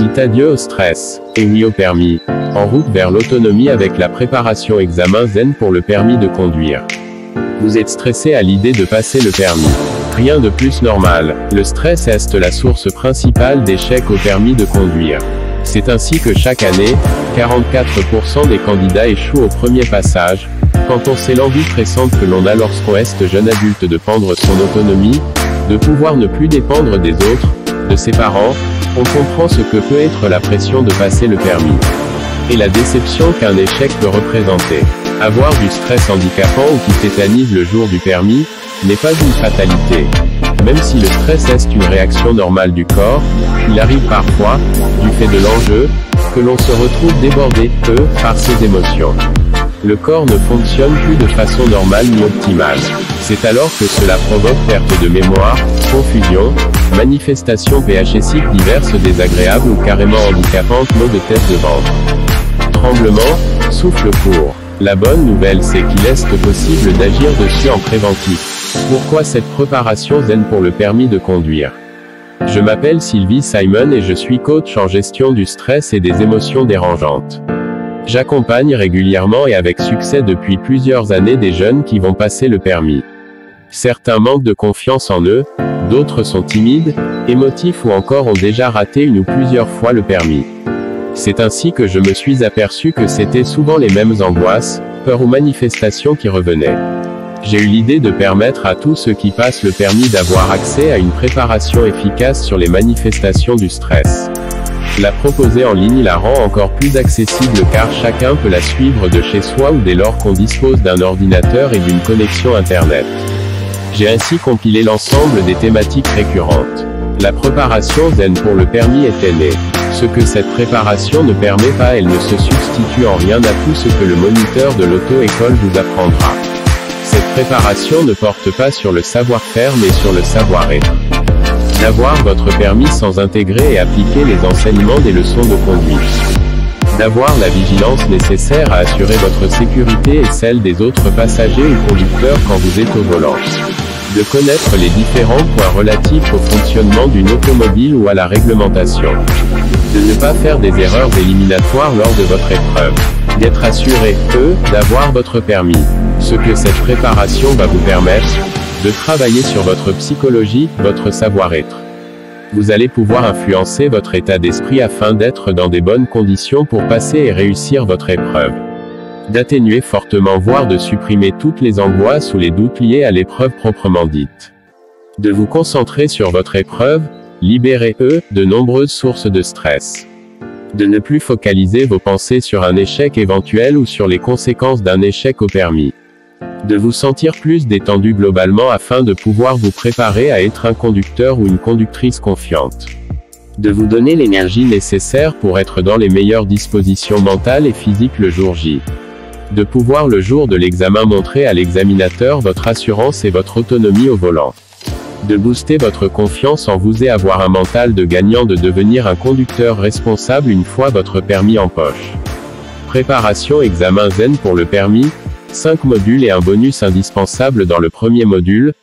Dites adieu au stress, et oui au permis. En route vers l'autonomie avec la préparation examen Zen pour le permis de conduire. Vous êtes stressé à l'idée de passer le permis. Rien de plus normal. Le stress est la source principale d'échecs au permis de conduire. C'est ainsi que chaque année, 44% des candidats échouent au premier passage, quand on sait l'envie pressante que l'on a lorsqu'on est jeune adulte de prendre son autonomie, de pouvoir ne plus dépendre des autres, de ses parents, on comprend ce que peut être la pression de passer le permis. Et la déception qu'un échec peut représenter. Avoir du stress handicapant ou qui tétanise le jour du permis, n'est pas une fatalité. Même si le stress est une réaction normale du corps, il arrive parfois, du fait de l'enjeu, que l'on se retrouve débordé, par ses émotions. Le corps ne fonctionne plus de façon normale ni optimale. C'est alors que cela provoque perte de mémoire, confusion, manifestations PHSiques diverses désagréables ou carrément handicapantes, maux de tête de ventre. Tremblement, souffle court. La bonne nouvelle c'est qu'il est possible d'agir dessus en préventif. Pourquoi cette préparation Zen pour le permis de conduire? Je m'appelle Sylvie Simon et je suis coach en gestion du stress et des émotions dérangeantes. J'accompagne régulièrement et avec succès depuis plusieurs années des jeunes qui vont passer le permis. Certains manquent de confiance en eux, d'autres sont timides, émotifs ou encore ont déjà raté une ou plusieurs fois le permis. C'est ainsi que je me suis aperçu que c'était souvent les mêmes angoisses, peurs ou manifestations qui revenaient. J'ai eu l'idée de permettre à tous ceux qui passent le permis d'avoir accès à une préparation efficace sur les manifestations du stress. La proposer en ligne la rend encore plus accessible car chacun peut la suivre de chez soi ou dès lors qu'on dispose d'un ordinateur et d'une connexion Internet. J'ai ainsi compilé l'ensemble des thématiques récurrentes. La préparation Zen pour le permis était née. Ce que cette préparation ne permet pas, elle ne se substitue en rien à tout ce que le moniteur de l'auto-école vous apprendra. Cette préparation ne porte pas sur le savoir-faire mais sur le savoir-être. D'avoir votre permis sans intégrer et appliquer les enseignements des leçons de conduite. D'avoir la vigilance nécessaire à assurer votre sécurité et celle des autres passagers ou conducteurs quand vous êtes au volant. De connaître les différents points relatifs au fonctionnement d'une automobile ou à la réglementation. De ne pas faire des erreurs éliminatoires lors de votre épreuve. D'être assuré, d'avoir votre permis. Ce que cette préparation va vous permettre, de travailler sur votre psychologie, votre savoir-être. Vous allez pouvoir influencer votre état d'esprit afin d'être dans des bonnes conditions pour passer et réussir votre épreuve. D'atténuer fortement voire de supprimer toutes les angoisses ou les doutes liés à l'épreuve proprement dite. De vous concentrer sur votre épreuve, libérer, de nombreuses sources de stress. De ne plus focaliser vos pensées sur un échec éventuel ou sur les conséquences d'un échec au permis. De vous sentir plus détendu globalement afin de pouvoir vous préparer à être un conducteur ou une conductrice confiante. De vous donner l'énergie nécessaire pour être dans les meilleures dispositions mentales et physiques le jour J. De pouvoir le jour de l'examen montrer à l'examinateur votre assurance et votre autonomie au volant. De booster votre confiance en vous et avoir un mental de gagnant, de devenir un conducteur responsable une fois votre permis en poche. Préparation examen Zen pour le permis, 5 modules et un bonus indispensable dans le premier module,